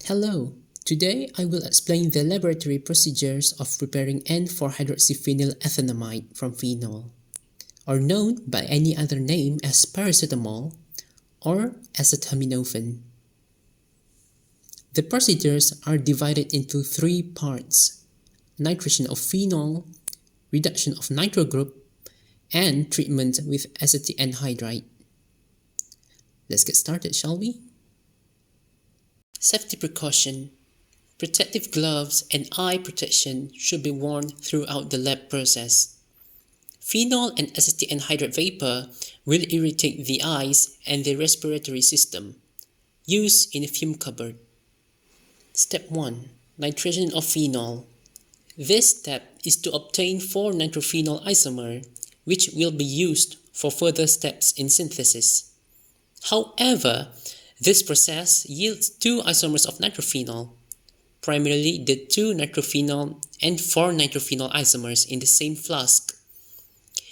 Hello, today I will explain the laboratory procedures of preparing N,4-hydroxyphenyl ethanamide from phenol, or known by any other name as paracetamol or acetaminophen. The procedures are divided into three parts: nitration of phenol, reduction of nitro group, and treatment with acetic anhydride. Let's get started, shall we? Safety precaution. Protective gloves and eye protection should be worn throughout the lab process. Phenol and acetic anhydride vapor will irritate the eyes and the respiratory system. Use in a fume cupboard. Step 1. Nitration of phenol. This step is to obtain 4-nitrophenol isomer, which will be used for further steps in synthesis. However, this process yields two isomers of nitrophenol, primarily the 2-nitrophenol and 4-nitrophenol isomers in the same flask.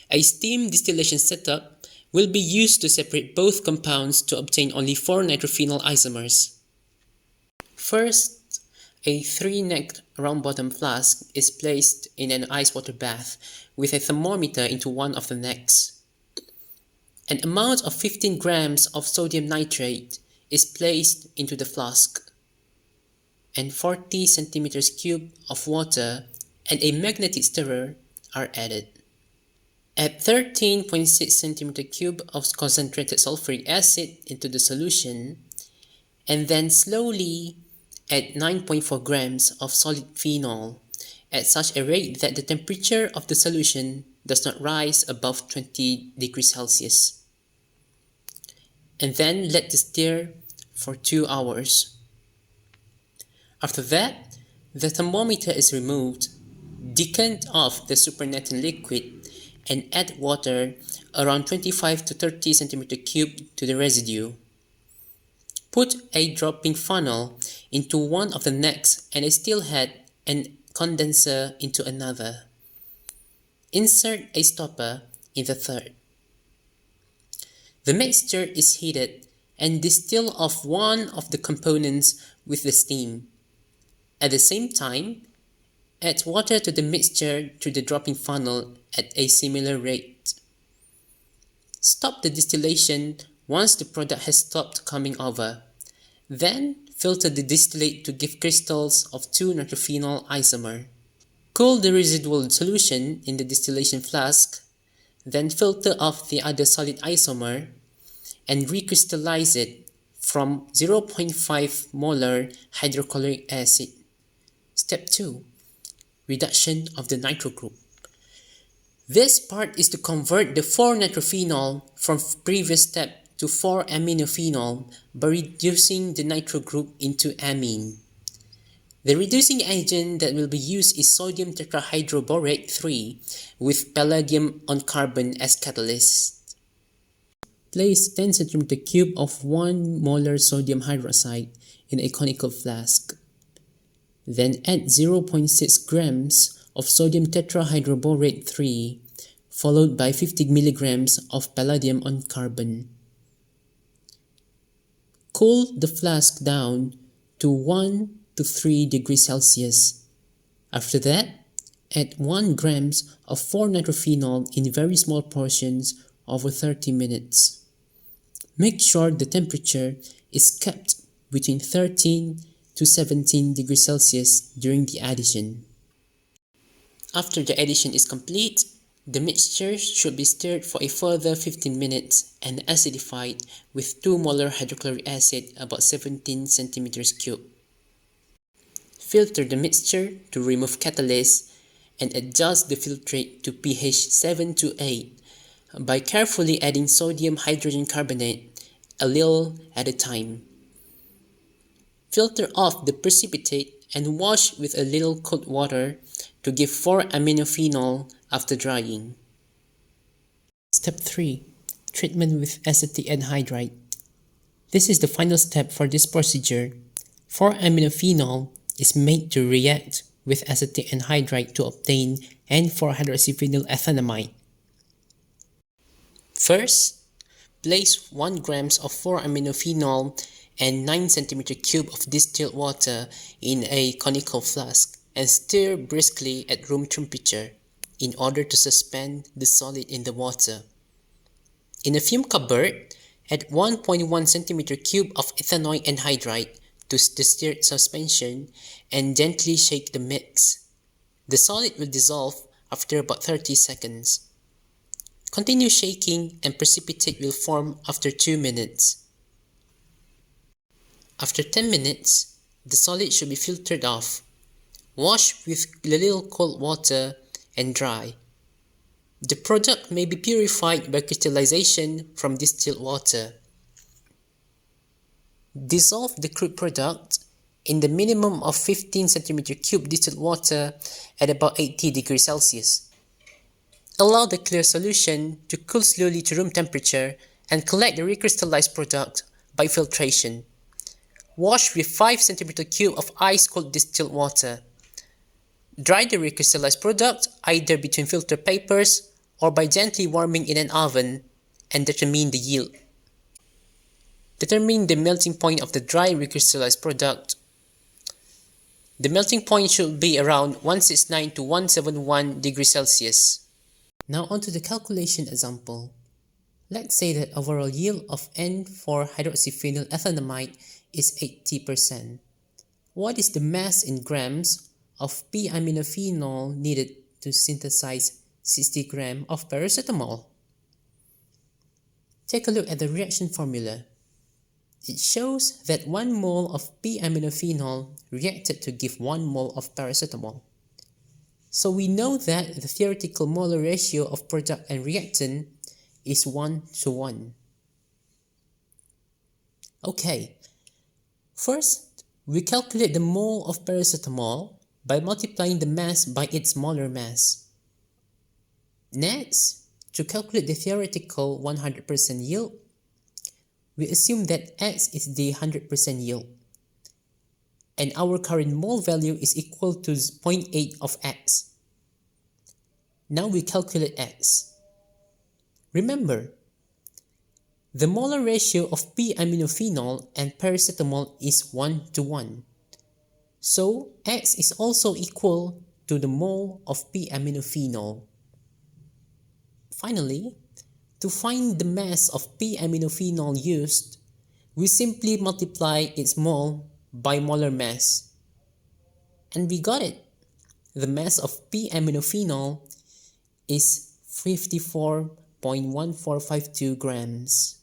A steam distillation setup will be used to separate both compounds to obtain only 4-nitrophenol isomers. First, a 3-necked round-bottom flask is placed in an ice water bath with a thermometer into one of the necks. An amount of 15 grams of sodium nitrate is placed into the flask, and 40 centimeters cubed of water and a magnetic stirrer are added. Add 13.6 centimeter cube of concentrated sulfuric acid into the solution, and then slowly add 9.4 grams of solid phenol at such a rate that the temperature of the solution does not rise above 20 degrees Celsius. And then let this stir for 2 hours. After that, the thermometer is removed, decant off the supernatant liquid, and add water around 25 to 30 cm cubed to the residue. Put a dropping funnel into one of the necks and a steel head and condenser into another. Insert a stopper in the third. The mixture is heated and distill off one of the components with the steam. At the same time, add water to the mixture through the dropping funnel at a similar rate. Stop the distillation once the product has stopped coming over. Then filter the distillate to give crystals of 2-nitrophenol isomer. Cool the residual solution in the distillation flask, then filter off the other solid isomer and recrystallize it from 0.5 molar hydrochloric acid. Step 2. Reduction of the nitro group. This part is to convert the 4-nitrophenol from previous step to 4-aminophenol by reducing the nitro group into amine. The reducing agent that will be used is sodium tetrahydroborate 3 with palladium on carbon as catalyst. Place 10 cm cube of 1 molar sodium hydroxide in a conical flask. Then add 0.6 grams of sodium tetrahydroborate 3 followed by 50 milligrams of palladium on carbon. Cool the flask down to 1 to 3 degrees Celsius. After that, add 1 grams of 4-nitrophenol in very small portions over 30 minutes. Make sure the temperature is kept between 13 to 17 degrees Celsius during the addition. After the addition is complete, the mixture should be stirred for a further 15 minutes and acidified with 2 molar hydrochloric acid about 17 centimeters cubed. Filter the mixture to remove catalyst and adjust the filtrate to pH 7 to 8 by carefully adding sodium hydrogen carbonate a little at a time. Filter off the precipitate and wash with a little cold water to give 4-aminophenol after drying. Step 3. Treatment with acetic anhydride. This is the final step for this procedure. 4-aminophenol is made to react with acetic anhydride to obtain N,4-hydroxyphenyl ethanamide. First, place 1 grams of 4-aminophenol and 9 cm cube of distilled water in a conical flask and stir briskly at room temperature in order to suspend the solid in the water. In a fume cupboard, add 1.1 cm cube of ethanoic anhydride to the stirred suspension and gently shake the mix. The solid will dissolve after about 30 seconds. Continue shaking and precipitate will form after 2 minutes. After 10 minutes, the solid should be filtered off. Wash with a little cold water and dry. The product may be purified by crystallization from distilled water. Dissolve the crude product in the minimum of 15 cm cube distilled water at about 80 degrees Celsius. Allow the clear solution to cool slowly to room temperature and collect the recrystallized product by filtration. Wash with 5 cm cube of ice-cold distilled water. Dry the recrystallized product either between filter papers or by gently warming in an oven and determine the yield. Determine the melting point of the dry recrystallized product. The melting point should be around 169 to 171 degrees Celsius. Now onto the calculation example. Let's say that overall yield of N,4-hydroxyphenyl ethanamide is 80%. What is the mass in grams of p-aminophenol needed to synthesize 60 grams of paracetamol? Take a look at the reaction formula. It shows that 1 mole of p-aminophenol reacted to give 1 mole of paracetamol. So we know that the theoretical molar ratio of product and reactant is 1:1. Okay, first we calculate the mole of paracetamol by multiplying the mass by its molar mass. Next, to calculate the theoretical 100% yield, we assume that X is the 100% yield, and our current mole value is equal to 0.8 of X. Now we calculate X. Remember, the molar ratio of p-aminophenol and paracetamol is 1:1. So X is also equal to the mole of p-aminophenol. Finally, to find the mass of p-aminophenol used, we simply multiply its mole by molar mass. And we got it. The mass of p-aminophenol is 54.1452 grams.